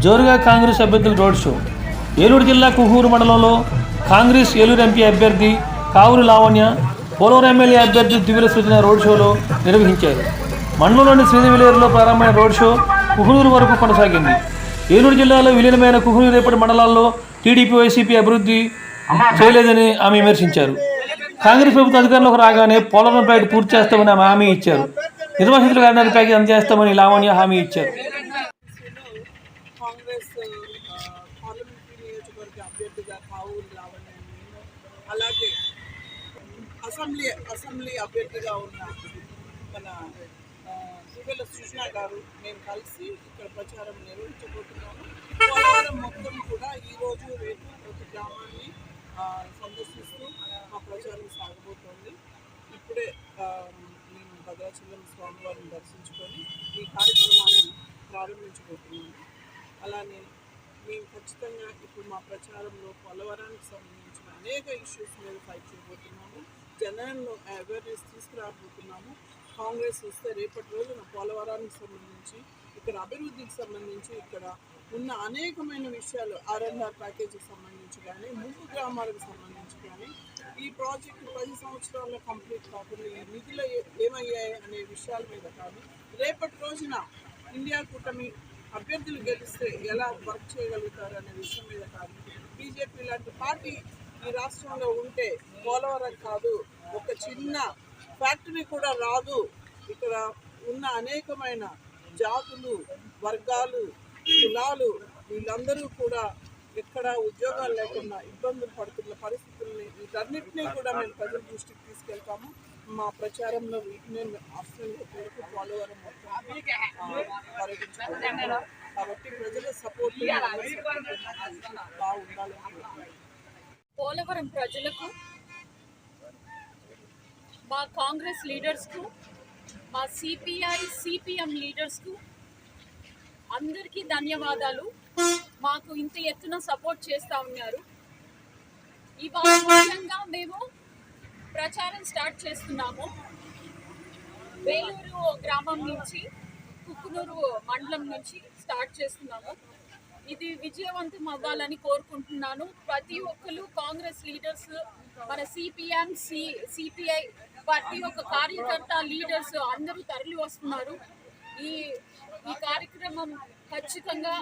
జోరుగా కాంగ్రెస్ అభ్యర్థుల road show. Eluru జిల్లా కుహూరు మండలంలో కాంగ్రెస్ ఏలూరు ఎంపీ అభ్యర్థి కావురు లావణ్య, పోలవరం ఎమ్మెల్యే అభ్యర్థి దివ్యుల సృజన రోడ్ షోలో నిర్వహించారు. మండలంలోని శ్రీదేవిలేరులో ప్రారంభమైన రోడ్ షో కుహూరు వరకు కొనసాగింది. ఏలూరు జిల్లాలో విలీనమైన కుహూరు రేపటి మండలాల్లో టీడీపీ, వైసీపీ అభివృద్ధి చేయలేదని ఆమె విమర్శించారు. కాంగ్రెస్ ప్రభుత్వం అధికారంలోకి రాగానే పోలవరం ప్రాజెక్టు పూర్తి చేస్తామని ఆమె హామీ ఇచ్చారు. నిర్వాసితుల కార్యాలయ ప్యాకేజ్ అందజేస్తామని లావణ్య హామీ ఇచ్చారు. అలాగే అసెంబ్లీ అభ్యర్థిగా ఉన్న మన దివ్యుల సృజన గారు మేము కలిసి ఇక్కడ ప్రచారం నిర్వహించబోతున్నాము. పోలవరం మొత్తం కూడా ఈరోజు రేపు ప్రతి గ్రామాన్ని సందర్శిస్తూ మా ప్రచారం సాగబోతోంది. ఇప్పుడే మేము భద్రాచలం స్వామివారిని దర్శించుకొని ఈ కార్యక్రమాన్ని ప్రారంభించబోతున్నాము. అలానే మేము ఖచ్చితంగా ఇప్పుడు మా ప్రచారంలో పోలవరానికి సంబంధించిన అనేక ఇష్యూస్ మీద ఫైట్ చేయబోతున్నాము. జనాల్లో అవేర్నెస్ తీసుకురాబోతున్నాము. కాంగ్రెస్ వస్తే రేపటి రోజున పోలవరానికి సంబంధించి, ఇక్కడ అభివృద్ధికి సంబంధించి, ఇక్కడ ఉన్న అనేకమైన విషయాలు, ఆర్ఎన్ఆర్ ప్యాకేజీకి సంబంధించి కానీ, ముంపు గ్రామాలకు సంబంధించి కానీ, ఈ ప్రాజెక్టు 10 సంవత్సరాల్లో కంప్లీట్ కాకుండా ఈ నిధులు ఏమయ్యాయి అనే విషయాల మీద కానీ, రేపటి రోజున ఇండియా కూటమి అభ్యర్థులు గెలిస్తే ఎలా వర్క్ చేయగలుగుతారు అనే విషయం మీద కానీ, బీజేపీ లాంటి పార్టీ ఈ రాష్ట్రంలో ఉంటే పోలవరం కాదు, ఒక చిన్న ఫ్యాక్టరీ కూడా రాదు. ఇక్కడ ఉన్న అనేకమైన జాతులు, వర్గాలు, కులాలు వీళ్ళందరూ కూడా ఎక్కడ ఉద్యోగాలు లేకుండా ఇబ్బందులు పడుతున్న పరిస్థితుల్ని, వీటన్నిటినీ కూడా మేము ప్రజల దృష్టికి తీసుకెళ్తాము. మా ప్రచారంలో వీటిని ఆశ్రయించే వరకు పోలవరం పర్యటించుకుంటున్నాము. కాబట్టి ప్రజల సపోర్ట్ బాగుండాలని పోలవరం ప్రజలకు, మా కాంగ్రెస్ లీడర్స్కు, మా సిపిఐ సిపిఎం లీడర్స్కు అందరికీ ధన్యవాదాలు. మాకు ఇంత ఎత్తున సపోర్ట్ చేస్తూ ఉన్నారు. ఇవాళ ముఖ్యంగా మేము ప్రచారం స్టార్ట్ చేస్తున్నాము. వేలూరు గ్రామం నుంచి, కుక్కునూరు మండలం నుంచి స్టార్ట్ చేస్తున్నాము. ఇది విజయవంతం అవ్వాలని కోరుకుంటున్నాను. ప్రతి ఒక్కరు కాంగ్రెస్ లీడర్స్, మన సిపిఎం సిపిఐ ప్రతి ఒక్క కార్యకర్త లీడర్స్ అందరూ తరలి వస్తున్నారు. ఈ కార్యక్రమం ఖచ్చితంగా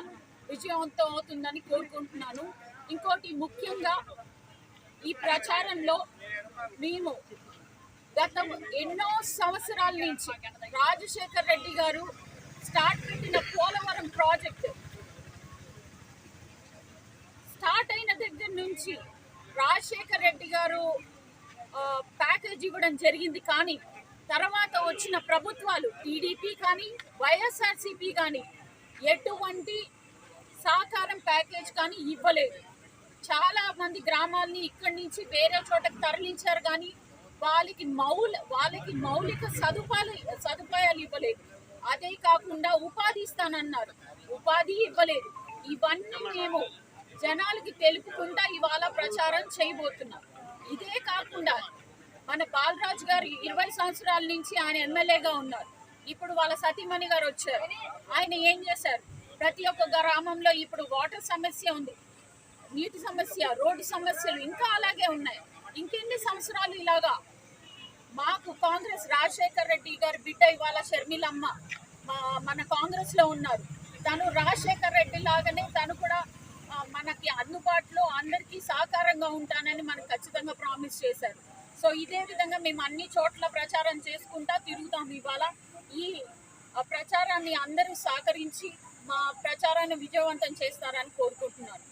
విజయవంతం అవుతుందని కోరుకుంటున్నాను. ఇంకోటి ముఖ్యంగా ఈ ప్రచారంలో మేము గత ఎన్నో సంవత్సరాల నుంచి రాజశేఖర్ రెడ్డి గారు స్టార్ట్ పెట్టిన పోలవరం ప్రాజెక్టు స్టార్ట్ అయిన దగ్గర నుంచి రాజశేఖర్ రెడ్డి గారు ప్యాకేజ్ ఇవ్వడం జరిగింది. కానీ తర్వాత వచ్చిన ప్రభుత్వాలు టీడీపీ కానీ వైఎస్ఆర్సీపీ కానీ ఎటువంటి సహకారం ప్యాకేజ్ కానీ ఇవ్వలేదు. చాలా మంది గ్రామాలని ఇక్కడి నుంచి వేరే చోటకి తరలించారు కానీ వాళ్ళకి మౌలిక సదుపాయాలు ఇవ్వలేదు. అదే కాకుండా ఉపాధి ఇస్తానన్నారు, ఉపాధి ఇవ్వలేదు. ఇవన్నీ మేము జనాలకి తెలుపుకుంటా ఇవాళ ప్రచారం చేయబోతున్నాం. ఇదే కాకుండా మన బాలరాజు గారు 20 సంవత్సరాల నుంచి ఆయన ఎమ్మెల్యేగా ఉన్నారు. ఇప్పుడు వాళ్ళ సతీమణి గారు వచ్చారు. ఆయన ఏం చేశారు? ప్రతి ఒక్క గ్రామంలో ఇప్పుడు వాటర్ సమస్య ఉంది, నీటి సమస్య, రోడ్డు సమస్యలు ఇంకా అలాగే ఉన్నాయి. ఇంకెన్ని సంవత్సరాలు ఇలాగా? మాకు కాంగ్రెస్ రాజశేఖర్ రెడ్డి గారి బిడ్డ ఇవాళ షర్మిలమ్మ మన కాంగ్రెస్లో ఉన్నారు. తను రాజశేఖర్ రెడ్డి లాగానే తను కూడా మనకి అందుబాటులో అందరికీ సహకారంగా ఉంటానని మనకు ఖచ్చితంగా ప్రామిస్ చేశారు. సో ఇదే విధంగా మేము అన్ని చోట్ల ప్రచారం చేసుకుంటా తిరుగుతాం. ఇవాళ ఈ ప్రచారాన్ని అందరూ సహకరించి మా ప్రచారాన్ని విజయవంతం చేస్తారని కోరుకుంటున్నాను.